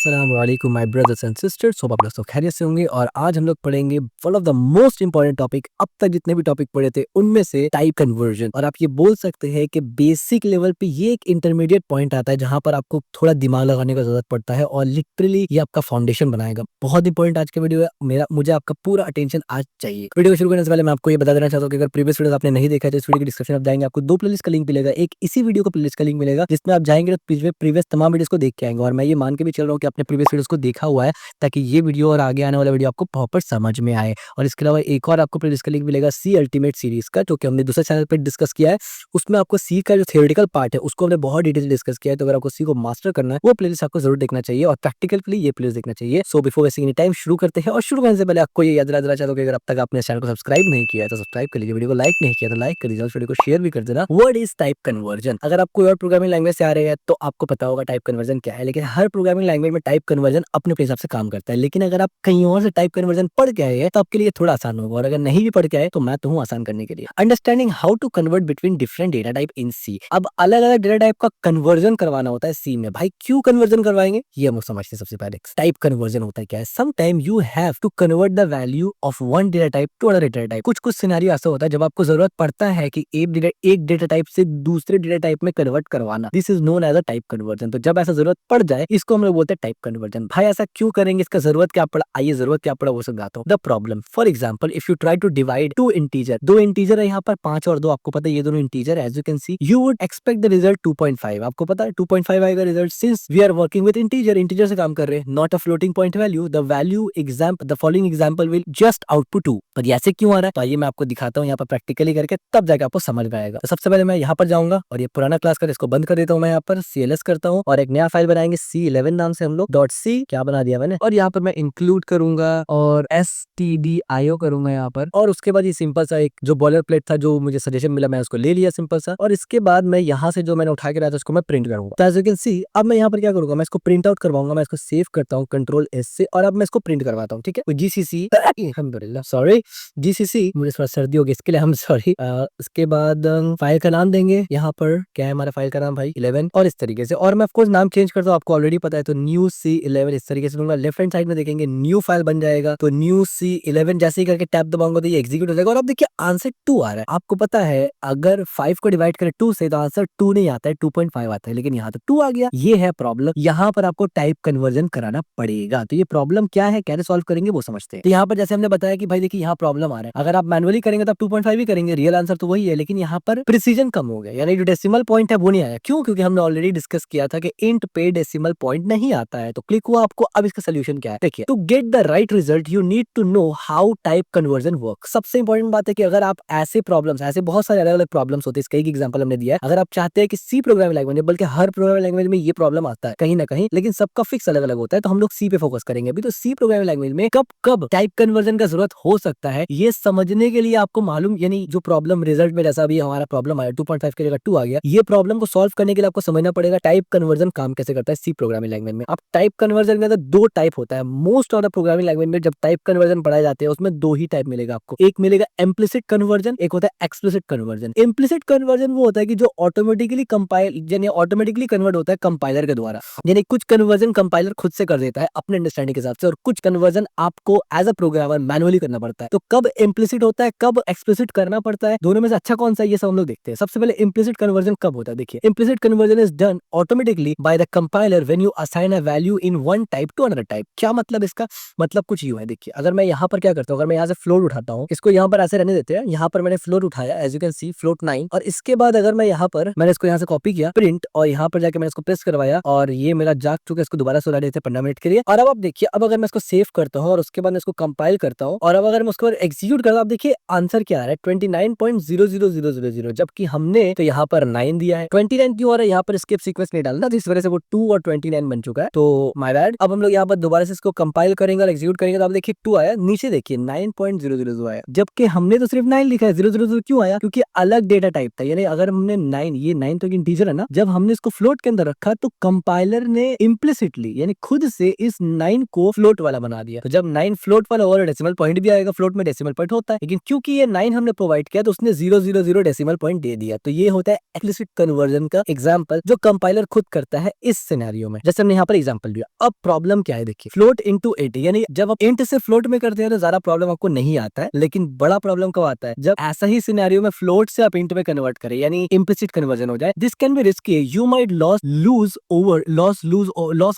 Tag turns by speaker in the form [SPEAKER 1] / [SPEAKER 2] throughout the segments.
[SPEAKER 1] अस्सलामुअलैकुम my brothers and sisters, hope आप लोग सब खैरियत से होंगे। और आज हम लोग पढ़ेंगे one of the most important topic, अब तक जितने भी टॉपिक पढ़े थे उनमें से टाइप कन्वर्जन। और आप ये बोल सकते हैं कि बेसिक लेवल पे ये एक इंटरमीडिएट पॉइंट आता है जहां पर आपको थोड़ा दिमाग लगाने का जरूरत पड़ता है और लिटरली ये आपका फाउंडेशन बनाएगा। बहुत इंपॉर्टेंट आज का वीडियो है, मुझे आपका पूरा अटेंशन आज चाहिए। वीडियो को शुरू करने से पहले मैं आपको ये बता देना चाहता हूँ कि अगर प्रीवियस वीडियो आपने नहीं देखा है तो इस वीडियो के डिस्क्रिप्शन आप जाएंगे, आपको दो प्लेलिस्ट का लिंक मिलेगा। एक इसी वीडियो का प्लेलिस्ट का लिंक मिलेगा जिसमें आप जाएंगे तो प्रीवियस तमाम वीडियोस को देख के आएंगे। और मैं ये मान के भी चल रहा हूँ कि आपने प्रीवियस वीडियोस को देखा हुआ है ताकि ये वीडियो और आगे आने वाला वीडियो आपको प्रॉपर समझ में आए। और इसके अलावा एक और आपको प्लेलिस्ट का लिंक मिलेगा सी अल्टीमेट सीरीज का, जो कि हमने दूसरे चैनल पर डिस्कस किया है। उसमें आपको सी का जो थियोरेटिकल पार्ट है उसको हमने बहुत डिटेल डिस्कस किया है। तो अगर आपको सी को मास्टर करना है वो प्लेलिस्ट आपको जरूर देखना चाहिए और प्रैक्टिकल के लिए ये प्लेलिस्ट देखना चाहिए। So before wasting any time शुरू करते हैं। और शुरू करने से पहले आपको ये याद दिलाना चाहता हूं कि अगर अब तक आपने चैनल को सब्सक्राइब नहीं किया है तो सब्सक्राइब कर लीजिए, वीडियो को लाइक नहीं किया तो लाइक कर दीजिए, वीडियो को शेयर भी कर देना। Word is type conversion. अगर आप कोई और प्रोग्रामिंग लैंग्वेज से आ रहे हैं तो आपको पता होगा टाइप कन्वर्जन क्या है, लेकिन हर प्रोग्रामिंग लैंग्वेज में टाइप कन्वर्जन अपने हिसाब से काम करता है। लेकिन अगर आप कहीं और से टाइप कन्वर्जन पढ़ के आए हैं तो आपके लिए थोड़ा आसान होगा, और अगर नहीं भी पढ़ के आए तो मैं तो हूँ आसान करने के लिए। Understanding how to convert between different data type in C. अब अलग अलग डेटा टाइप का कन्वर्जन करवाना होता है सी में। भाई क्यों कन्वर्जन करवाएंगे ये हम लोग समझते हैं। सबसे पहले टाइप कन्वर्जन होता है क्या है। Some time you have to convert the value of one data type to other data type. कुछ कुछ सिनेरियो ऐसा होता है जब आपको जरूरत पड़ता है कि एक डेटा टाइप से दूसरे डेटा टाइप में कन्वर्ट करवाना। This is known as a type conversion. तो जब ऐसा जरूरत पड़ जाए इसको हम लोग बोलते हैं टाइप कन्वर्जन। भाई ऐसा क्यों करेंगे, इसका जरूरत क्या पड़ा, आइए जरूरत क्या पड़ा वो समझाता हूँ। The problem, for example if you try to divide two integer, दो इंटीजर है यहाँ पर 5 और 2, आपको पता है ये दोनों इंटीजर है। As you can see you would expect the result 2.5। आपको पता है 2.5 आएगा result, since we are working with integer से काम कर रहे हैं, not a floating point value. The following example will just output 2। पर ऐसे क्यों आ रहा है तो आइए मैं आपको दिखाता हूँ यहाँ पर प्रैक्टिकली करके, तब जाकर आपको समझ में आएगा। तो सबसे पहले मैं यहाँ पर जाऊंगा और ये पुराना क्लास का इसको बंद कर देता हूँ। मैं यहाँ पर CLS करता हूँ और एक नया फाइल बनाएंगे C11 नाम से हम लोग .c क्या बना दिया मैंने। और यहाँ पर मैं इंक्लूड करूंगा और stdio करूंगा यहाँ पर। और उसके बाद ये सिंपल सा एक जो बॉलर प्लेट था जो मुझे सजेशन मिला मैं उसको ले लिया सिंपल सा। और इसके बाद मैं यहाँ से जो मैंने उठा के लाया था उसको मैं प्रिंट करूंगा। तो एज यू कैन सी अब मैं यहाँ पर क्या करूंगा, मैं इसको प्रिंट आउट करवाऊंगा। मैं इसको सेव करता हूँ Ctrl+S से और अब मैं इसको प्रिंट करवाता हूँ। ठीक है, GCC अल्हम्दुलिल्लाह सॉरी GCC, मुझे थोड़ा सर्दी हो गई इसके लिए हम सॉरी। उसके बाद फाइल का नाम देंगे, यहाँ पर क्या है हमारा फाइल का नाम भाई 11 और इस तरीके से। और मैं ऑफकोर्स नाम चेंज करता हूँ, आपको ऑलरेडी पता है। तो न्यू C11 इस तरीके से दूंगा। लेफ्ट हैंड साइड में देखेंगे न्यू फाइल बन जाएगा। तो न्यू C11 जैसे ही करके टैब दबाऊंगा तो ये एग्जीक्यूट हो जाएगा। और अब देखिए आंसर 2 आ रहा है। आपको पता है अगर 5 को डिवाइड करें 2 से तो आंसर 2 नहीं आता है, 2.5 आता है, लेकिन यहाँ तो 2 आ गया। ये है प्रॉब्लम, यहाँ पर आपको टाइप कन्वर्जन कराना पड़ेगा। तो ये प्रॉब्लम क्या है, कैसे सॉल्व करेंगे वो समझते हैं। तो यहाँ पर जैसे हमने बताया कि भाई देखिए यहाँ प्रॉब्लम आ रहा है, अगर आप मैनुअली करेंगे तो आप 2.5 ही करेंगे, रियल आंसर तो वही है, लेकिन यहाँ पर प्रिसीजन कम हो गया, यानी जो डेसिमल पॉइंट है वो नहीं आया। क्यों? क्योंकि हमने ऑलरेडी डिस्कस किया था कि इंट पे डेसिमल पॉइंट नहीं आता है। तो क्लिक हुआ आपको। अब इसका सोल्यूशन क्या है देखिए, to get the right result you need to know how type conversion work. सबसे इंपॉर्टेंट बात है कि अगर आप ऐसे प्रॉब्लम्स, ऐसे बहुत सारे अलग अलग प्रॉब्लम्स होते हैं, इसका एक एग्जांपल हमने दिया है। अगर आप चाहते हैं कि सी प्रोग्रामिंग लैंग्वेज, बल्कि हर प्रोग्रामिंग लैंग्वेज में ये प्रॉब्लम आता है कहीं ना कहीं, लेकिन सबका फिक्स अलग अलग होता है, तो हम लोग सी पे फोकस करेंगे अभी। तो सी प्रोग्रामिंग लैंग्वेज में कब कब टाइप कन्वर्जन का जरूरत हो सकता है ये समझने के लिए आपको मालूम, यानी जो प्रॉब्लम रिजल्ट में जैसा भी हमारा प्रॉब्लम आया 2.5 की जगह 2 आ गया, ये प्रॉब्लम को सॉल्व करने के लिए आपको समझना पड़ेगा टाइप कन्वर्जन काम कैसे करता है सी प्रोग्रामिंग लैंग्वेज में। अब टाइप कन्वर्जन के अंदर 2 टाइप होता है। Most of the programming language में जब टाइप कन्वर्जन पढ़ाए जाते हैं उसमें 2 ही टाइप मिलेगा आपको। एक मिलेगा इम्प्लिसिट कन्वर्जन, एक होता है एक्सप्लिसिट कन्वर्जन। इम्प्लिसिट कन्वर्जन वो होता है कि जो ऑटोमेटिकली कंपाइल, यानी ऑटोमेटिकली कन्वर्ट होता है कंपाइलर के द्वारा, यानी कुछ कन्वर्जन कंपाइलर खुद से कर देता है अपने अंडरस्टैंडिंग के हिसाब से, और कुछ कन्वर्जन आपको एज अ प्रोग्रामर मैनुअली करना पड़ता है। तो कब इम्प्लिसिट होता है, कब एक्सप्लिसिट करना पड़ता है, दोनों में से अच्छा कौन सा है ये सब हम लोग देखते हैं। सबसे पहले इम्प्लिसिट कन्वर्जन कब होता है देखिए, implicit conversion is done automatically by the compiler when you assign a value in one type two another type. क्या मतलब इसका, मतलब कुछ यूं है देखिए, अगर मैं यहाँ पर क्या करता हूँ, अगर मैं यहाँ से फ्लोट उठाता हूँ, इसको यहाँ पर ऐसे रहने देते हैं, यहाँ पर मैंने फ्लोट उठाया as you can see float 9, और इसके बाद अगर मैं यहाँ पर मैंने इसको यहाँ से कॉपी किया प्रिंट, और यहाँ पर जाके मैंने इसको प्रेस करवाया और ये मेरा जाग चुका है, इसको दोबारा सुला देते हैं 15 मिनट के लिए। और अब आप देखिए, अब अगर मैं इसको सेव करता हूँ और उसके बाद मैं इसको कंपाइल करता हूँ और अब अगर मैं उसके बाद एग्जीक्यूट करता हूँ, आप देखिए आंसर क्या आ रहा है 29.00000, जबकि हमने तो यहाँ पर 9 दिया है। 29 क्यों आ रहा है, यहाँ पर स्किप सीक्वेंस नहीं डालना, तो इस वजह से वो 2 और 29 बन चुका है, तो माय बैड। अब हम लोग यहाँ पर दोबारा से इसको कंपाइल करेंगे और एग्जीक्यूट करेंगे, तो आप देखिए 2 आया, नीचे देखिए 9.000 आया, जबकि हमने तो सिर्फ 9 लिखा है। 000 क्यों आया, क्योंकि अलग डेटा टाइप था, यानी अगर हमने 9, ये 9 तो इंटीजर है ना, जब हमने इसको फ्लोट के अंदर रखा तो कंपाइलर ने इम्प्लिसिटली यानी खुद से इस 9 को फ्लोट वाला बना दिया। तो जब 9 फ्लोट वाला और डेसिमल पॉइंट भी आएगा, फ्लोट में डेसिमल पॉइंट होता है, लेकिन क्योंकि ये 9 हमने प्रोवाइड किया तो उसने 000 डेसिमल पॉइंट दे दिया। तो ये होता है एक्सप्लिसिट कन्वर्जन का एग्जांपल जो कंपाइलर खुद करता है इस सिनेरियो में। जैसे हमने यहाँ पर एग्जांपल एग्जांपल दिया। अब प्रॉब्लम क्या है देखिए, फ्लोट इनटू इंट, यानी जब आप इंट से फ्लोट में करते हैं तो ज्यादा प्रॉब्लम आपको नहीं आता है, लेकिन बड़ा प्रॉब्लम कब आता है जब ऐसा ही सिनेरियो में फ्लोट से आप इंट में कन्वर्ट करें, यानी इम्प्लिसिट कन्वर्जन हो जाए। This can be risky, you might loss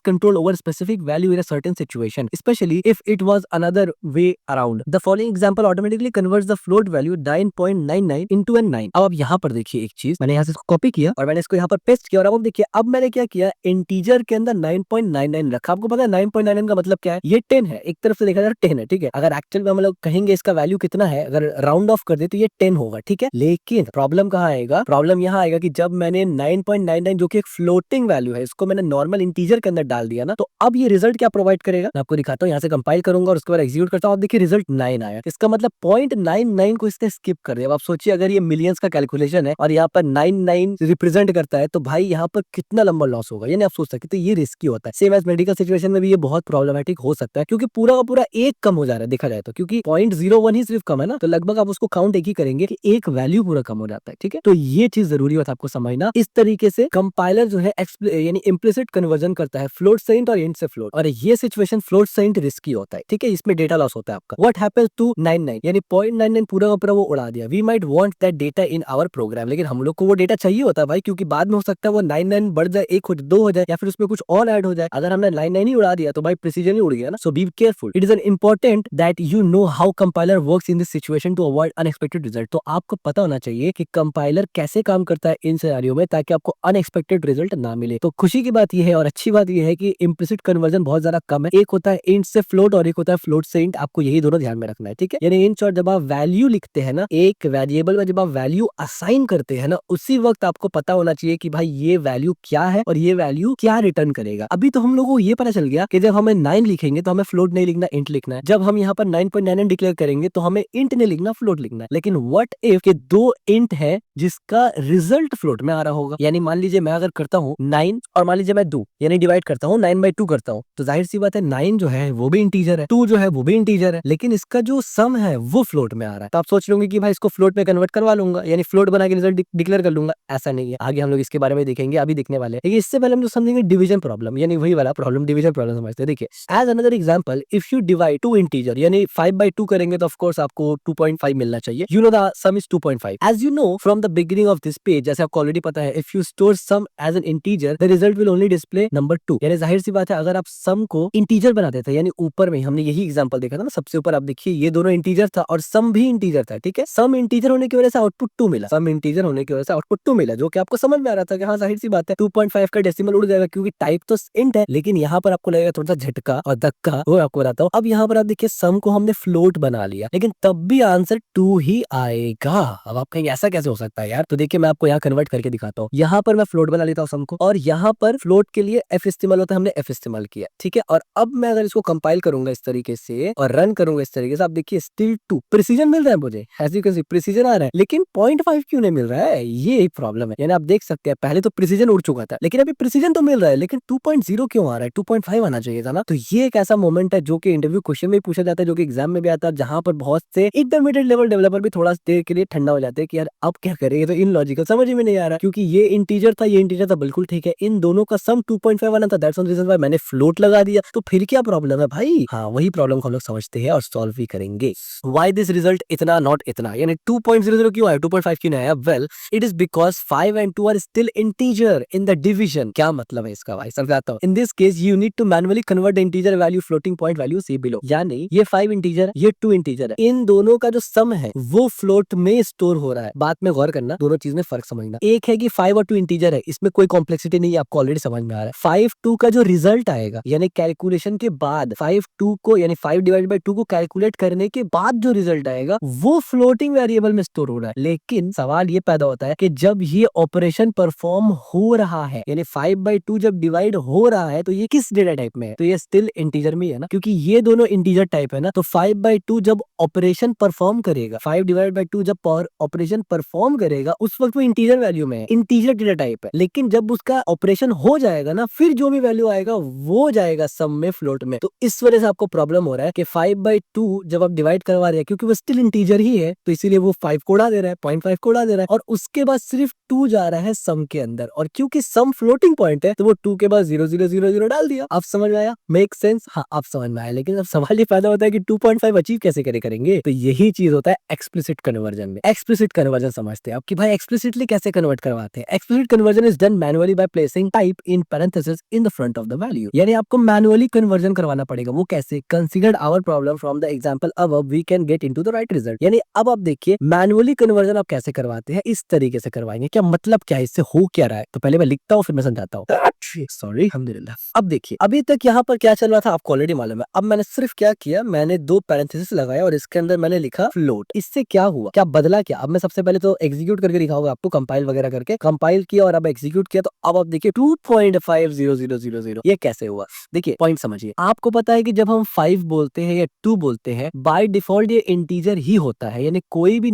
[SPEAKER 1] control over specific value in a certain situation, specially if it was another way around. The following example automatically converts the float value 9.99 into an 9। अब आप यहाँ पर देखिए एक चीज, मैंने यहाँ से कॉपी किया और मैंने इसको यहाँ पर पेस्ट किया, और अब देखिए अब मैंने क्या किया, इंटीजर के अंदर 9.99 रखा। आपको पता है 9.99 का मतलब क्या है, ये 10 है, एक तरफ से देखा जाए 10 है, ठीक है। अगर एक्चुअल में हम लोग कहेंगे इसका वैल्यू कितना है, अगर राउंड ऑफ कर दे तो ये 10 होगा, ठीक है। लेकिन प्रॉब्लम कहाँ आएगा, प्रॉब्लम यहाँ आएगा कि जब मैंने 9.99 जो कि एक फ्लोटिंग वैल्यू है, इसको मैंने नॉर्मल इंटीजर के अंदर डाल दिया ना, तो अब ये रिजल्ट क्या प्रोवाइड करेगा, मैं आपको दिखाता हूँ। यहाँ से कंपाइल करूंगा और उसके बाद एग्जीक्यूट करता हूँ। आप देखिए रिजल्ट 9 आया, इसका मतलब 0.99 को इसने स्किप कर दिया। अब आप सोचिए अगर ये मिलियंस का कैलकुलेशन है और यहाँ पर 99 रिप्रेजेंट करता है, तो भाई यहाँ पर कितना लंबा लॉस होगा, यानी आप सोच सकते तो ये रिस्की होता है। सेम एज मेडिकल सिचुएशन में भी ये बहुत प्रॉब्लमेटिक हो सकता है, क्योंकि पूरा का पूरा एक कम हो जा रहा है देखा जाए तो, क्योंकि 0.01 ही सिर्फ कम है ना, तो लगभग आप उसको काउंट एक ही करेंगे कि एक वैल्यू पूरा कम हो जाता है, ठीक है। तो ये चीज जरूरी होता है आपको समझना। इस तरीके से कंपाइलर जो है यानी इम्प्लिसिट कन्वर्जन करता है फ्लोट से इंट और इंट से फ्लोट, और ये सिचुएशन फ्लोट से इंट रिस्की होता है, ठीक है। इसमें डेटा लॉस होता है आपका। व्हाट हैपेंस टू 99, यानी 0.99 पूरा का पूरा वो उड़ा दिया। We might want that data in our program, लेकिन हम लोग को वो डेटा चाहिए होता है भाई, क्योंकि बाद में हो सकता है वो 99 बढ़ जाए, 1 हो जाए, 2 हो जाए, या फिर उसमें कुछ और ऐड हो जाए। अगर हमने 99 ही उड़ा दिया तो भाई प्रिसीजन ही उड़ गया ना। So be careful, it is an important that you know how compiler works in this situation to avoid unexpected result. तो आपको पता होना चाहिए कि कंपाइलर कैसे काम करता है इन सिनेरियो में, ताकि आपको अनएक्सपेक्टेड रिजल्ट ना मिले। तो खुशी की बात यह है और अच्छी बात यह है कि इम्प्लिसिट कन्वर्जन बहुत ज्यादा कम है। एक होता है इंट से फ्लोट और एक होता है फ्लोट से इंट, आपको यही दोनों ध्यान में रखना है, ठीक है। यानी इन शॉर्ट जब आप वैल्यू लिखते हैं ना, एक वेरिएबल में जब आप वैल्यू असाइन करते हैं ना, उसी वक्त आपको पता होना चाहिए कि भाई ये वैल्यू क्या है और ये वैल्यू क्या रिटर्न करेगा। अभी तो हम लोगों को ये पता चल गया कि जब हमें 9 लिखेंगे तो हमें फ्लोट नहीं लिखना, इंट लिखना है। जब हम यहाँ पर 9.99 डिक्लेयर करेंगे तो हमें इंट नहीं लिखना, फ्लोट लिखना है। लेकिन व्हाट इफ के दो इंट है जिसका रिजल्ट फ्लोट में आ रहा होगा, यानी मान लीजिए मैं अगर करता हूँ 9 और मान लीजिए मैं 2 यानी डिवाइड करता हूँ 9/2 करता हूँ, तो जाहिर सी बात है 9 जो है वो भी इंटीजर है, 2 जो है वो भी इंटीजर है, लेकिन इसका जो सम है वो फ्लोट में आ रहा है। तो आप सोच लोगे कि भाई इसको फ्लोट में कन्वर्ट करवा लूंगा, यानी फ्लोट बना के रिजल्ट डिक्लेयर कर लूंगा। ऐसा नहीं है, आगे हम लोग इसके बारे में देखेंगे, अभी दिखने वाले हैं। लेकिन इससे पहले हम जो समझेंगे डिवीजन प्रॉब्लम, यानी वही वाला प्रॉब्लम, डिवीजन प्रॉब्लम समझते हैं। देखिए as another example, if you divide 2 integer यानी 5/2 करेंगे तो ऑफ कोर्स आपको 2.5 मिलना चाहिए। You know the sum is 2.5। As you know from the beginning of this page, जैसे आपको ऑलरेडी पता है, if you store sum as an integer the result will only display number 2। यानी जाहिर सी बात है अगर आप सम को इंटीजर बना देते हैं, यानी ऊपर में हमने यही एग्जांपल देखा था ना, सबसे ऊपर आप देखिए ये दोनों इंटीजर था और सम भी इंटीजर था, ठीक है। सम इंटीजर होने की वजह से आउटपुट 2 मिला, सम इंटीजर होने की वजह से आउटपुट 2 मिला, जो कि आपको समझ में आ रहा था कि हाँ जाहिर सी बात है 2.5 का डेसिमल उड़ जाएगा, क्योंकि टाइप तो इंट है। लेकिन यहाँ पर आपको लगेगा थोड़ा सा झटका और धक्का, वो आपको बताता हूँ। अब यहाँ पर आप देखिए सम को हमने फ्लोट बना लिया, लेकिन तब भी आंसर 2 ही आएगा। अब आप कहेंगे ऐसा कैसे हो सकता है यार, तो देखिए मैं आपको यहाँ कन्वर्ट करके दिखाता हूँ। यहाँ पर मैं फ्लोट बना लेता हूँ सम को, और यहाँ पर फ्लोट के लिए एफ इस्तेमाल होता है, हमने एफ इस्तेमाल किया, ठीक है। और अब मैं अगर इसको कंपाइल करूंगा इस तरीके से और रन करूंगा इस तरीके से, आप देखिए स्टिल 2 प्रिसीजन मिल रहा है मुझे, ऐसे कैसे प्रिसीजन आ रहा है, लेकिन 0.5 क्यों नहीं मिल रहा है, ये एक प्रॉब्लम है। यानी आप देख सकते हैं पहले तो प्रिसीजन उड़ चुका था, लेकिन अभी प्रिसीजन तो मिल रहा है, लेकिन 2.0 क्यों आ रहा है, 2.5 आना चाहिए था ना। तो ये एक ऐसा मोमेंट है जो कि इंटरव्यू क्वेश्चन में पूछा जाता है, जो कि एग्जाम में भी आता है, जहां पर बहुत से इंटरमीडिएट लेवल डेवलपर भी थोड़ा देर के लिए ठंडा हो जाते हैं कि यार अब क्या करें, ये तो इनलॉजिकल समझ में नहीं आ रहा, क्योंकि ये इंटीजर था, ये इंटीजर था, बिल्कुल ठीक है, इन दोनों का सम 2.5 आना था, दैट्स वन रीजन व्हाई मैंने फ्लोट लगा दिया। तो फिर क्या प्रॉब्लम है भाई, हाँ वही प्रॉब्लम को हम लोग समझते हैं और सॉल्व भी करेंगे। व्हाई दिस रिजल्ट इतना नॉट इतना, यानी 2.00 क्यों आया, 2.5 क्यों नहीं आया? Well it is because 5 and 2 are still integer in the division. क्या मतलब है इसका भाई, समझाता हूँ। In this case you need to manually convert the integer value floating point value see below, यानी ये 5 इंटीजर ये 2 इंटीजर है, इन दोनों का जो सम है वो फ्लोट में स्टोर हो रहा है। बात में गौर करना, दोनों चीज में फर्क समझना। एक है कि 5 और 2 इंटीजर है, इसमें कोई कॉम्प्लेक्सिटी नहीं है, आपको ऑलरेडी समझ में आ रहा है। 5 2 का जो रिजल्ट आएगा, यानी कैलकुलेशन के बाद 5 2 को, यानी 5 डिवाइड बाई 2 को कैलकुलेट करने के बाद जो रिजल्ट आएगा वो फ्लोटिंग वेरिएबल में स्टोर हो रहा है। लेकिन सवाल ये पैदा होता है कि जब ये ऑपरेशन परफॉर्म हो रहा है, यानी 5/2 जब डिवाइड हो रहा है, तो ये किस डेटा टाइप में है? तो ये स्टिल इंटीजर में है ना, क्योंकि ये दोनों इंटीजर टाइप है ना। तो 5/2 जब ऑपरेशन परफॉर्म करेगा, 5 डिवाइड बाई 2 जब ऑपरेशन परफॉर्म करेगा, उस वक्त वो इंटीजर वैल्यू में है, इंटीजर डेटा टाइप है। लेकिन जब उसका ऑपरेशन हो जाएगा ना, फिर जो भी वैल्यू आएगा वो जाएगा सम में, फ्लोट में। तो इस वजह से आपको प्रॉब्लम हो रहा है कि 5/2 जब आप डिवाइड करवा रहे हैं, क्योंकि वो स्टिल इंटीजर ही है, तो इसीलिए वो 5 को उड़ा दे रहा है, 0.5 को उड़ा दे रहा है, और उसके बाद सिर्फ 2 जा रहा है सम के अंदर। और क्योंकि सम फ्लोटिंग पॉइंट है, तो वो 2 के बाद 0 0 0.000 डाल दिया। अब समझ में आया? Make sense? हाँ, अब समझ में आया। लेकिन अब सवाल ये पैदा होता है कि 2.5 अचीव कैसे करेंगे? तो यही चीज होता है एक्सप्लिसिट कन्वर्जन में। एक्सप्लिसिट कन्वर्जन समझते हैं अब कि भाई एक्सप्लिसिटली कैसे कन्वर्ट करवाते हैं। Explicit conversion is done manually by placing type in parenthesis in the front of the value. यानी आपको मैनुअली कन्वर्जन करवाना पड़ेगा। वो कैसे? Considered our problem from the example above we can get into the right result. यानी अब आप देखिए मैनुअली कन्वर्जन आप कैसे करवाते हैं, इस तरीके से करवाएंगे। क्या मतलब क्या है, इससे हो क्या रहा है? तो पहले मैं लिखता हूँ फिर मैं समझाता हूँ। सॉरी, अल्हम्दुलिल्लाह। अब देखिए अभी तक यहाँ पर क्या चल रहा था आपको ऑलरेडी मालूम है। अब मैंने सिर्फ क्या किया, मैंने दो पैरेंथेसिस लगाया और इसके अंदर मैंने लिखा फ्लोट। इससे क्या हुआ, क्या बदला क्या? अब मैं सबसे पहले तो एग्जीक्यूट करके दिखाऊंगा आपको, कंपाइल वगैरह करके। कंपाइल किया और अब एग्जीक्यूट किया तो अब आप देखिए 2.50000। ये कैसे हुआ? देखिए पॉइंट समझिए। आपको पता है कि जब हम 5 बोलते हैं या 2 बोलते हैं, बाय डिफॉल्ट ये इंटीजर ही होता है। यानी कोई भी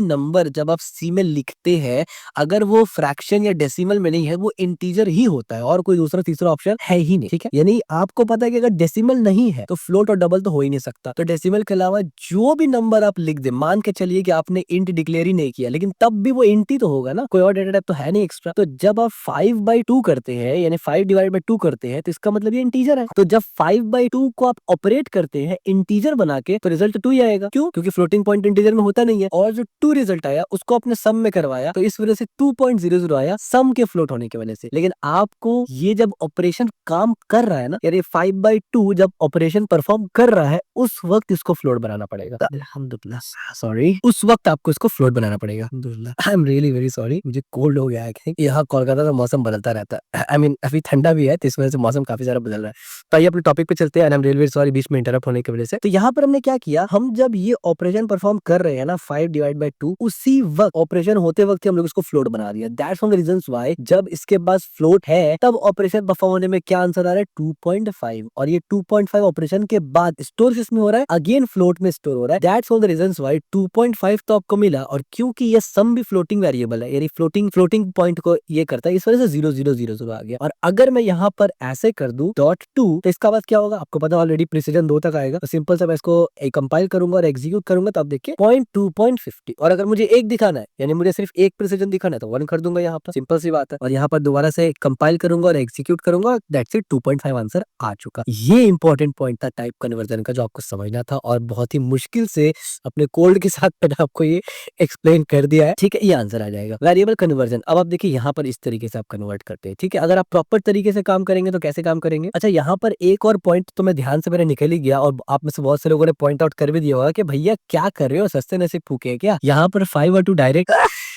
[SPEAKER 1] नंबर जब आप सी में लिखते हैं, अगर वो फ्रैक्शन या डेसिमल में नहीं है, वो इंटीजर ही होता है और कोई दूसरा तीसरा ऑप्शन है ही नहीं। ठीक है, यानी आपको पता है कि अगर डेसिमल नहीं है तो फ्लोट और डबल तो हो ही नहीं सकता। तो डेसिमल के अलावा जो भी नंबर आप लिख दे, मान के चलिए कि आपने इंट डिक्लेयर ही नहीं किया, लेकिन तब भी वो इंट ही तो होगा ना, कोई और डेटा टाइप तो है नहीं एक्स्ट्रा। तो जब आप 5/2 करते हैं, यानी 5/2 करते हैं, तो इसका मतलब ये इंटीजर है। तो जब 5/2 को आप ऑपरेट करते हैं इंटीजर बना के, तो रिजल्ट 2 ही आएगा। क्यों? क्योंकि फ्लोटिंग पॉइंट इंटीजर में होता नहीं है। और जो 2 रिजल्ट आया उसको आपने सम में करवाया, तो इस वजह से 2.00 आया सम के फ्लोट होने की वजह से। लेकिन आपको ये जब ऑपरेशन काम कर रहा है ना, यानी 5/2 जब ऑपरेशन परफॉर्म कर रहा है, उस वक्त इसको फ्लोट बनाना पड़ेगा। अल्हम्दुलिल्लाह, सॉरी, उस वक्त आपको इसको फ्लोट बनाना पड़ेगा। अल्हम्दुलिल्लाह, आई एम रियली वेरी सॉरी, मुझे कोल्ड हो गया है। यहाँ कोलकाता का मौसम बदलता रहता है। आई मीन अभी ठंडा भी है, तो इस वजह से मौसम काफी सारा बदल रहा है। तो आइए अपने टॉपिक पे चलते हैं। I am really very sorry बीच में इंटरप्ट होने की वजह से। तो यहाँ पर हमने क्या किया, हम जब ये ऑपरेशन परफॉर्म कर रहे हैं ना 5/2, उसी वक्त ऑपरेशन होते वक्त हम लोग इसको फ्लोट बना दिया। That's one the reasons why जब इसके पास फ्लोट है तब ऑपरेशन परफॉर्म होने में क्या आंसर आ रहा है, 2.5। और ये 2.5 ऑपरेशन के बाद स्टोर किसमें हो रहा है, अगेन फ्लोट में स्टोर हो रहा है। That's one the reasons why 2.5 तो आपको मिला। और क्योंकि ये सम भी फ्लोटिंग वेरिएबल है, यानी फ्लोटिंग पॉइंट को ये करता है, इस वजह से 0.000 आ गया। और अगर मैं यहाँ पर ऐसे कर दूं .2, तो इसका बाद क्या होगा आपको पता ऑलरेडी, प्रिसीजन 2 तक आएगा। तो सिंपल सा मैं इसको कंपाइल करूंगा और एग्जीक्यूट करूंगा, तब देखिए 0.2.50। और अगर मुझे 1 दिखाना है, यानी मुझे सिर्फ एक प्रिसीजन दिखाना है, तो 1 कर दूंगा यहाँ पर, सिंपल सी बात है। और यहाँ पर दोबारा से कंपाइल करूंगा और एग्जीक्यूट करूंगा, दैट्स इट, 2.5 आंसर आ चुका। ये इंपॉर्टेंट पॉइंट था टाइप कन्वर्जन का, जो आपको समझना था और बहुत ही मुश्किल से अपने कोड के साथ मैंने आपको ये एक्सप्लेन कर दिया है। ठीक है, ये आंसर आ जाएगा। वेरिएबल कन्वर्जन, अब आप देखिए यहाँ पर इस तरीके से आप कन्वर्ट करते हैं। ठीक है, अगर आप प्रॉपर तरीके से काम करेंगे तो कैसे काम करेंगे? अच्छा, यहाँ पर एक और पॉइंट तो मैं ध्यान से मेरे निकल ही गया, और आप में से बहुत से लोगों ने पॉइंट आउट कर भी दिया होगा कि भैया क्या कर रहे हो, सस्ते नसीब फूके क्या? यहाँ पर 5 और 2 डायरेक्ट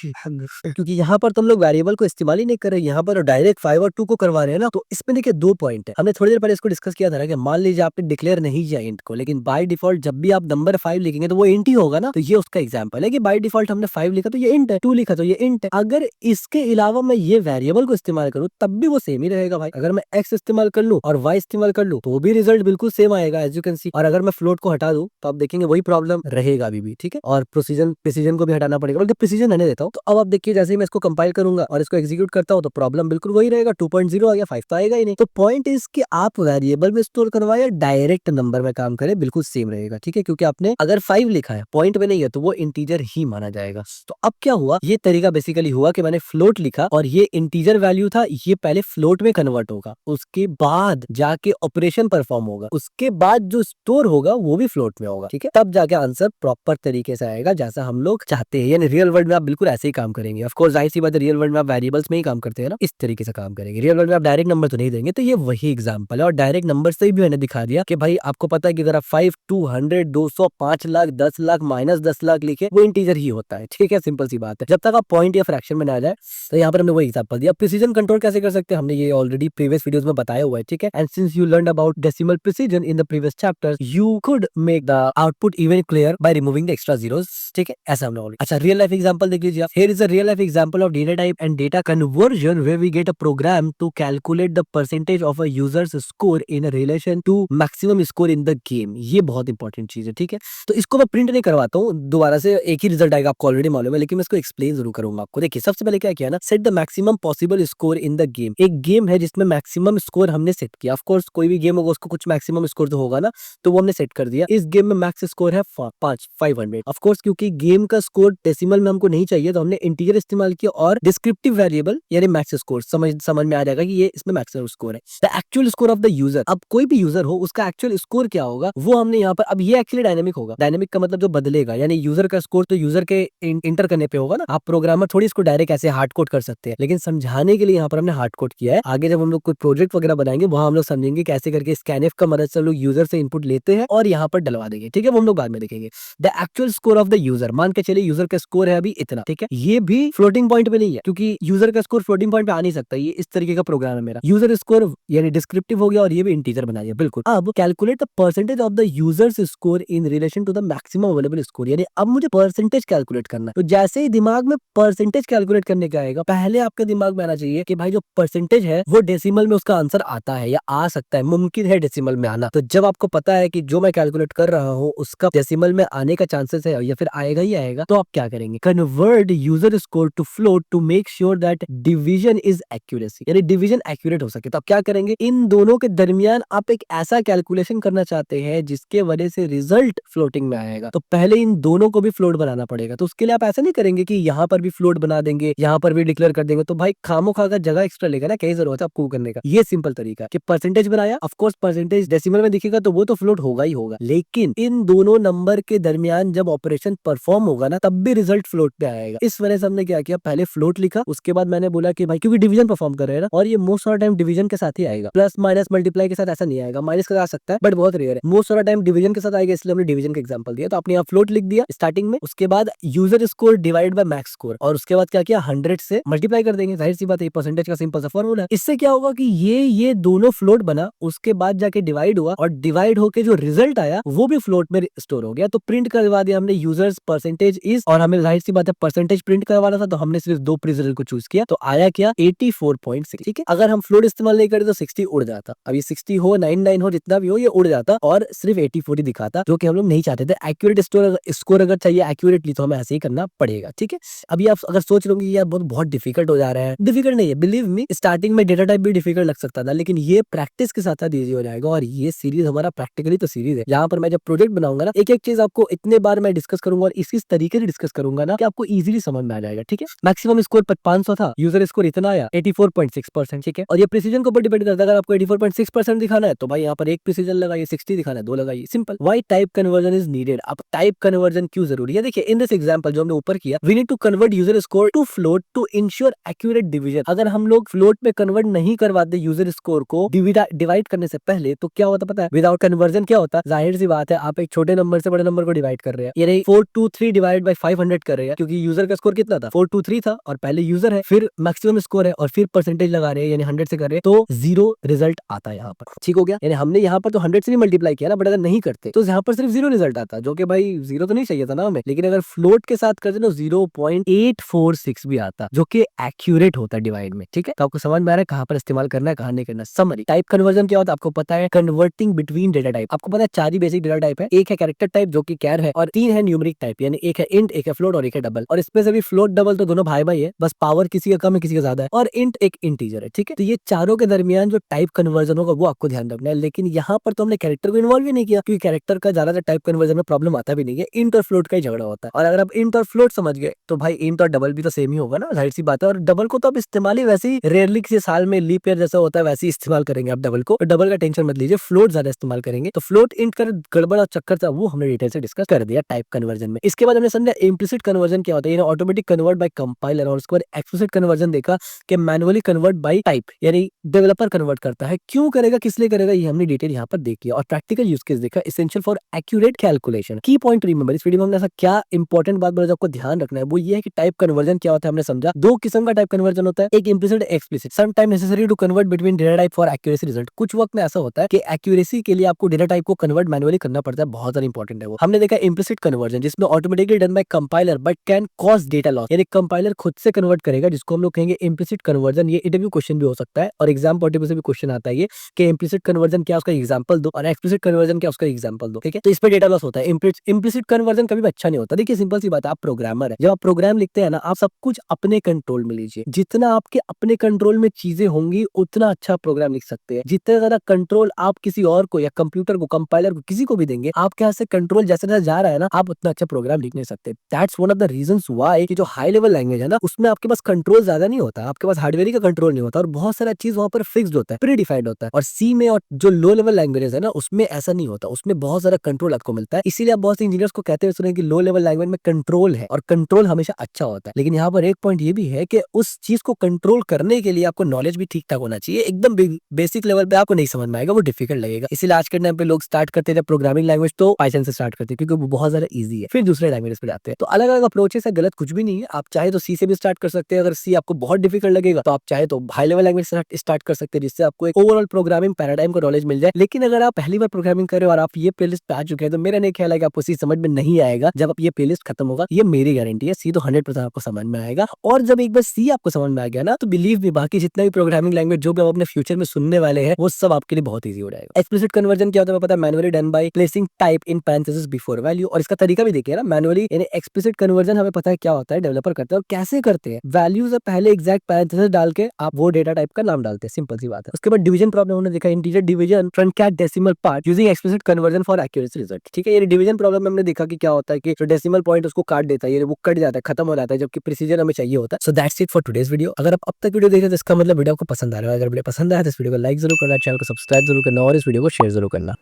[SPEAKER 1] क्योंकि यहाँ पर तुम लोग वेरिएबल को इस्तेमाल ही नहीं कर रहे, यहाँ पर डायरेक्ट 5 और 2 को करवा रहे हैं ना। तो इसमें देखिए 2 पॉइंट है। हमने थोड़ी देर पहले इसको डिस्कस किया था ना कि मान लीजिए आपने डिक्लेयर नहीं किया इंट को, लेकिन बाय डिफॉल्ट जब भी आप नंबर 5 लिखेंगे तो वो इंट ही होगा ना। तो ये उसका एग्जांपल है कि बाय डिफॉल्ट हमने 5 लिखा तो ये इंट है, 2 लिखा तो ये इंट है। अगर इसके अलावा मैं ये वेरिएबल को इस्तेमाल करूँ तब भी वो सेम ही रहेगा भाई। अगर मैं एक्स इस्तेमाल कर लूँ और वाई इस्तेमाल कर लूँ तो भी रिजल्ट बिल्कुल सेम आएगा, एज यू कैन सी। और अगर मैं फ्लोट को हटा दूं तो आप देखेंगे वही प्रॉब्लम रहेगा अभी भी। ठीक है, और प्रिसीजन को भी हटाना पड़ेगा, बल्कि प्रिसीजन रहने देता हूँ। तो अब आप देखिए जैसे ही मैं इसको कंपाइल करूंगा और इसको एग्जीक्यूट करता हूँ तो प्रॉब्लम बिल्कुल वही रहेगा, 2.0 आ गया, 5 तो आएगा ही नहीं। तो पॉइंट इज कि आप वेरिएबल में स्टोर करवाए, डायरेक्ट नंबर में काम करें, बिल्कुल सेम रहेगा। ठीक है, क्योंकि आपने अगर 5 लिखा है पॉइंट में नहीं है तो वो इंटीजर ही माना जाएगा। तो अब क्या हुआ, ये तरीका बेसिकली हुआ कि मैंने फ्लोट लिखा और ये इंटीजर वैल्यू था, ये पहले फ्लोट में कन्वर्ट होगा, उसके बाद जाके ऑपरेशन परफॉर्म होगा, उसके बाद जो स्टोर होगा वो भी फ्लोट में होगा। ठीक है, तब जाके आंसर प्रॉपर तरीके से आएगा जैसा हम लोग चाहते हैं। यानी रियल वर्ल्ड में आप बिल्कुल ऐसे ही काम करेंगे। ऑफ कोर्स जाहिर सी बात है, रियल वर्ल्ड में आप वेरिएबल्स में ही काम करते हैं ना, इस तरीके से काम करेंगे। रियल वर्ल्ड में आप डायरेक्ट नंबर तो नहीं देंगे। तो ये वही एग्जांपल है, और डायरेक्ट नंबर से भी मैंने दिखा दिया कि भाई आपको पता है कि अगर आप 5, 200, 200, 5 लाख, 10 लाख, -10 लाख लिखे, वो इंटीजर ही होता है। ठीक है, सिंपल सी बात है, जब तक आप पॉइंट या फ्रैक्शन में ना आ जाए। तो यहाँ पर हमने वही एग्जांपल दिया। प्रिसीजन कंट्रोल कैसे कर सकते हैं हमने ये ऑलरेडी प्रीवियस वीडियोस में बताया हुआ है। ठीक है, and since you learned about decimal precision in the previous chapter, you could make the output even clear by removing the extra zeros. ठीक है, ऐसा हमने ऑलरेडी। अच्छा, रियल लाइफ एग्जांपल देख लीजिए। Here is a real life example of data type and data conversion where we get a program to calculate the percentage of a users score in relation to maximum score in the game. ये बहुत important चीज है। ठीक है, तो इसको मैं print नहीं करवाता हूँ, दोबारा से एक ही रिजल्ट आएगा, आपको ऑलरेडी मालूम है, लेकिन मैं इसको एक्सप्लेन जरूर करूंगा आपको। देखिए सबसे पहले क्या किया ना, set the maximum possible score in the game. एक गेम है जिसमें मैक्सिमम स्कोर हमने सेट किया। ऑफ कोर्स कोई भी गेम होगा उसको कुछ मैक्सिमम स्कोर तो होगा ना, तो वो हमने सेट कर दिया। इस गेम में मैक्स स्कोर है 500। ऑफ कोर्स क्योंकि गेम का स्कोर डेसिमल में हमको नहीं चाहिए, तो हमने इंटीजर इस्तेमाल किया और डिस्क्रिप्टिव वेरिएबल यानी मैक्स स्कोर समझ में आ जाएगा कि ये इसमें मैक्सिमम स्कोर है। The actual score of the user, अब कोई भी यूजर हो उसका एक्चुअल स्कोर क्या होगा वो हमने यहाँ पर, अब ये एक्चुअली डायनेमिक होगा। डायनेमिक का मतलब जो बदलेगा, यानी यूजर का स्कोर तो यूजर के इंटर करने पे होगा ना। आप प्रोग्रामर थोड़ी इसको डायरेक्ट ऐसे हार्ड कोड कर सकते हैं, लेकिन समझाने के लिए यहाँ पर हमने हार्ड कोड किया है। आगे जब हम लोग कोई प्रोजेक्ट वगैरह बनाएंगे वहां हम लोग समझेंगे कैसे करके स्कैनएफ का मदद से हम लोग यूजर से इनपुट लेते हैं और यहाँ पर डलवा देंगे। ठीक है, वो हम लोग बाद में देखेंगे। The actual score of the user, मान के चलिए यूजर का स्कोर है अभी इतना, ठीक है, ये भी फ्लोटिंग पॉइंट पे नहीं है क्योंकि यूजर का स्कोर फ्लोटिंग पॉइंट पे आ नहीं सकता। ये इस तरीके का प्रोग्राम है मेरा। यूजर स्कोर यानी डिस्क्रिप्टिव हो गया और ये भी इंटीजर बना दिया, बिल्कुल। अब calculate the percentage of the users score in relation to the maximum available score, यानी अब मुझे परसेंटेज कैलकुलेट करना है। तो जैसे ही दिमाग में परसेंटेज कैलकुलेट करने का आएगा, पहले आपके दिमाग में आना चाहिए कि भाई जो परसेंटेज है वो डेसिमल में उसका आंसर आता है या आ सकता है, मुमकिन है डेसिमल में आना। तो जब आपको पता है कि जो मैं कैलकुलेट कर रहा हूँ उसका डेसिमल में आने का चांसेस है या फिर आएगा ही आएगा, तो आप क्या करेंगे? Convert user score to float to make sure that division is accuracy, यानी डिवीजन एक्यूरेट हो सके। तो आप क्या करेंगे? इन दोनों के दरमियान आप एक ऐसा कैलकुलेशन करना चाहते हैं जिसके वजह से रिजल्ट फ्लोटिंग में आएगा, तो पहले इन दोनों को भी फ्लोट बनाना पड़ेगा। तो उसके लिए आप ऐसा नहीं करेंगे कि यहाँ पर भी फ्लोट बना देंगे, यहाँ पर भी डिक्लेयर कर देंगे, तो भाई खामोखा का जगह एक्स्ट्रा लेगा ना, क्या जरूरत है आपको करने का? ये सिंपल तरीका कि परसेंटेज बनाया, ऑफ कोर्स परसेंटेज डेसिमल में दिखेगा तो वो तो फ्लोट होगा ही होगा, लेकिन इन दोनों नंबर के दरमियान जब ऑपरेशन परफॉर्म होगा ना तब भी रिजल्ट फ्लोट पे आएगा। इस वजह से हमने क्या किया, पहले फ्लोट लिखा, उसके बाद मैंने बोला कि भाई क्योंकि डिवीजन परफॉर्म कर रहे हैं ना, और ये most of the time division के साथ ही आएगा, प्लस माइनस मल्टीप्लाई के साथ ऐसा नहीं आएगा। माइनस के साथ आ सकता है बट बहुत रेयर है, most of the time division के साथ आएगा, इसलिए हमने डिवीजन का एग्जांपल दिया। तो आपने यहाँ फ्लोट लिख दिया स्टार्टिंग में, उसके बाद user score divide by max score, और उसके बाद क्या किया, 100 से मल्टीप्लाई कर देंगे। जाहिर सी बात है, परसेंटेज का सिंपल सा फॉर्मूला है। इससे क्या होगा कि ये दोनों फ्लोट बना, उसके बाद जाके डिवाइड हुआ, और डिवाइड होके जो रिजल्ट आया वो भी फ्लोट में स्टोर हो गया। तो प्रिंट करवा दिया हमने यूजर्स परसेंटेज इज, और हमें जाहिर सी बात है परसेंटेज प्रिंट करवाना था, तो हमने सिर्फ दो रिजल्ट को चूज किया, तो आया क्या, 84.6। ठीक है, अगर हम फ्लोट इस्तेमाल नहीं करते तो 60 उड़ जाता। अब ये 60 हो 99 हो जितना भी हो, ये उड़ जाता और सिर्फ 84 ही दिखाता, जो कि हम लोग नहीं चाहते थे। एक्यूरेट स्कोर अगर चाहिए एक्यूरेटली तो हमें ऐसे ही करना पड़ेगा। ठीक है, अभी आप अगर सोच रहे यार बहुत डिफिकल्ट हो जा रहा है, डिफिकल्ट नहीं है, बिलीव मी। स्टार्टिंग में डेटा टाइप भी डिफिकल्ट लग सकता था, लेकिन ये प्रैक्टिस के साथ साथ इजी हो जाएगा। और ये सीरीज हमारा प्रैक्टिकली तो सीरीज है, जहां पर मैं जब प्रोजेक्ट बनाऊंगा ना, एक एक चीज आपको इतने बार मैं डिस्कस करूंगा और इस तरीके से डिस्कस करूंगा ना कि आपको इजीली समझ में आ जाएगा। ठीक है, मैक्सिमम स्कोर 500 था, यूजर स्कोर इतना आया 84.6%। ठीक है, और ये प्रिसीजन के ऊपर डिपेंड करता है। अगर आपको 84.6% दिखाना है तो भाई यहाँ पर एक प्रिसीजन लगाइए, 60 दिखाना है 2 लगाइए, simple. Why type conversion is needed, अब टाइप कन्वर्जन क्यों जरूरी है? देखिए, इन दिस एग्जांपल जो हमने ऊपर किया, we need to convert user score to float to ensure accurate division. अगर हम लोग फ्लोट में कन्वर्ट नहीं करवाते यूजर स्कोर को डिवाइड करने से पहले, तो क्या होता पता है? विदाउट कन्वर्जन क्या होता? जाहिर सी बात है, आप एक छोटे नंबर से बड़े नंबर को डिवाइड कर रहे हैं, यानी 423 डिवाइड बाय 500 कर रहे हैं, क्योंकि यूजर का स्कोर कितना था, 423 था, और पहले यूजर है, फिर मैक्सिमम स्कोर है, और फिर परसेंटेज लगा रहे हैं, यानी 100 से कर रहे हैं, तो 0 रिजल्ट आता है यहाँ पर। ठीक हो गया, यानी हमने यहाँ पर तो 100 से भी मल्टीप्लाई किया ना, बट अगर नहीं करते तो यहाँ पर सिर्फ 0 रिजल्ट आता, जो कि भाई 0 तो नहीं चाहिए था ना हमें, लेकिन अगर फ्लोट के साथ करते तो 0.846 भी आता, जो कि एक्यूरेट होता है डिवाइड में। ठीक है, तो आपको समझ में आ रहा है कहां पर इस्तेमाल करना है, कहां नहीं करना। समरी, टाइप कन्वर्जन क्या होता है आपको पता है? Converting between data type. आपको पता है 4 ही बेसिक डेटा टाइप है, एक है कैरेक्टर टाइप जो कि कैर है, और 3 है न्यूमेरिक टाइप, यानी एक है इंट, एक है फ्लोट और एक है डबल। और इसमें से भी फ्लोट डबल तो दोनों भाई भाई है, बस पावर किसी का कम है किसी का ज्यादा है, और इंट एक इंटीजर है। ठीक है, तो ये चारों के दरमियान जो टाइप कन्वर्जन होगा वो आपको ध्यान रखना है। लेकिन यहाँ पर तो हमने कैरेक्टर को इन्वॉल्व ही नहीं किया, क्योंकि कैरेक्टर का ज्यादातर टाइप कन्वर्जन में प्रॉब्लम आता भी नहीं है, इंट और फ्लोट का ही झगड़ा होता है। और अगर आप इंट और फ्लोट समझ गए तो भाई इंट और डबल भी तो सेम ही होगा ना, जाहिर सी बात है। और डबल को तो आप इस्तेमाल ही वैसे ही रेयरली किसी साल में लीप ईयर जैसा होता है वैसे ही इस्तेमाल करेंगे आप डबल को, डबल का टेंशन मत लीजिए, फ्लोट ज्यादा इस्तेमाल करेंगे। तो फ्लोट इंट का गड़बड़ और चक्कर था वो हमने डिटेल से डिस्कस कर दिया टाइप कन्वर्जन में। इसके बाद हमने समझा इम्प्लिसिट कन्वर्जन क्या होता है, ऑटोमेटिक कन्वर्ट बाय कंपाइलर, और उसके बाद एक्सप्लिसिट कन्वर्जन देखा कि मैनुअली कन्वर्ट बाय टाइप, यानी डेवलपर कन्वर्ट करता है। क्यों करेगा, किस लिए करेगा, ये हमने डिटेल यहाँ पर देखी। और प्रैक्टिकल यूज केस देखा, एसेंशियल फॉर एक्यूरेट कैलकुलेशन। की पॉइंट रिमेंबर, इस वीडियो में हमने ऐसा क्या इंपॉर्टेंट बात बोला जो आपको ध्यान रखना है, वो ये है कि टाइप कन्वर्जन क्या होता है। हमने समझा 2 किस्म का टाइप कन्वर्जन होता है, एक implicit explicit. Some time necessary to convert between data type for accuracy result. कुछ वक्त में ऐसा होता है कि एक्यूरेसी के लिए आपको डेटा टाइप को कन्वर्ट मैनुअली करना पड़ता है, बहुत ज्यादा इंपॉर्टेंट है वो। हमने देखा इम्प्लिसिट कन्वर्जन जिसमें automatically done by compiler but can cause data loss, यानी कंपाइलर खुद से कन्वर्ट करेगा, जिसको हम लोग कहेंगे इम्प्लिसिट कन्वर्जन। ये इंटरव्यू क्वेश्चन भी हो सकता है और एग्जाम पॉइंट ऑफ व्यू से भी क्वेश्चन आता है ये कि इम्प्लिसिट कन्वर्जन क्या, उसका एग्जांपल दो, और एक्सप्लिसिट कन्वर्जन क्या, उसका एग्जांपल दो। ठीक है, तो इस पे डेटा लॉस होता है। इम्प्लिसिट कन्वर्जन कभी भी अच्छा नहीं होता। देखिए सिंपल सी बात है, आप प्रोग्रामर है, जब आप प्रोग्राम लिखते हैं ना, आप सब कुछ अपने कंट्रोल में लीजिए। जितना आपके अपने कंट्रोल में चीजें होंगी उतना अच्छा प्रोग्राम लिख सकते हैं। जितना ज्यादा कंट्रोल आप किसी और को या कंप्यूटर को, कंपाइलर को, किसी को भी देंगे, आपके यहाँ से कंट्रोल जैसे जैसे जा रहा है ना, आप उतना अच्छा प्रोग्राम लिख नहीं सकते। That's one of the reasons Y कि जो हाई लेवल लैंग्वेज है ना उसमें आपके पास कंट्रोल ज्यादा नहीं होता, आपके पास हार्डवेयर का कंट्रोल नहीं होता और बहुत सारा चीज वहां पर फिक्स्ड होता है, प्री डिफाइंड होता है। और सी में और जो लो लेवल लैंग्वेजेस है ना उसमें ऐसा नहीं होता, उसमें बहुत सारा कंट्रोल आपको मिलता है। इसीलिए आप बहुत से इंजीनियर्स को कहते हुए सुने कि लो लेवल लैंग्वेज में कंट्रोल है और कंट्रोल हमेशा अच्छा होता है। लेकिन यहाँ पर एक पॉइंट ये भी है कि उस चीज को कंट्रोल करने के लिए आपको नॉलेज भी ठीक ठाक होना चाहिए। एकदम बेसिक लेवल पे आपको नहीं समझ में आएगा, वो डिफिकल्ट लगेगा। इसीलिए आज के टाइम पे लोग स्टार्ट करते हैं प्रोग्रामिंग लैंग्वेज तो पाइथन से स्टार्ट करते हैं क्योंकि वो बहुत ज्यादा ईजी है, फिर दूसरे लैंग्वेज पे जाते हैं। तो अलग अलग अप्रोचेस है, गलत कुछ भी नहीं है। आप चाहे तो सी से भी स्टार्ट कर सकते हैं, अगर सी आपको बहुत डिफिकल्ट लगेगा तो आप चाहे तो हाई लेवल लैंग्वेज से स्टार्ट कर सकते हैं, जिससे आपको एक ओवरऑल प्रोग्रामिंग पैराडाइम का नॉलेज मिल जाए। लेकिन अगर आप पहली बार प्रोग्रामिंग कर रहे हो और आप ये प्लेलिस्ट पे आ चुके हैं तो मेरा नहीं ख्याल है कि आपको सी समझ में नहीं आएगा। जब आप ये प्लेलिस्ट खत्म होगा, ये मेरी गारंटी है, सी तो 100% आपको समझ में आएगा। और जब एक बार सी आपको समझ में आ गया ना तो बिलीव मी, बाकी जितना भी प्रोग्रामिंग लैंग्वेज जो भी आप अपने फ्यूचर में सुनने वाले हैं वो सब आपके लिए बहुत ईजी हो जाएगा। एक्सप्लिसिट कन्वर्जन क्या होता है पता है? Manually done by placing type in parenthesis before value. और इसका तरीका भी देखिए ना, मैनुअली यानी एक्सप्लिसिट कन्वर्जन हमें पता है क्या होता है, डेवलपर करते हैं और कैसे करते हैं। वैल्यू से पहले एग्जैक्ट पैरेंथेसिस डाल के आप वो डेटा टाइप का नाम डालते हैं, सिंपल सी बात है। उसके बाद डिवीजन प्रॉब्लम हमने देखा, integer division truncate decimal part using explicit conversion for accuracy result. ठीक है, ये डिवीजन प्रॉब्लम में हमने देखा कि क्या होता है कि जो डेसिमल पॉइंट उसको काट देता है, ये वो कट जाता है, खत्म हो जाता है, जबकि प्रिसीजन हमें चाहिए होता है। So that's it for today's video. अगर आप अब तक वीडियो देख रहे हैं तो इसका मतलब वीडियो आपको पसंद आ रहा है। अगर वीडियो पसंद आया तो इस वीडियो को लाइक जरूर करना, चैनल को सब्सक्राइब जरूर करना और इस वीडियो को शेयर जरूर करना।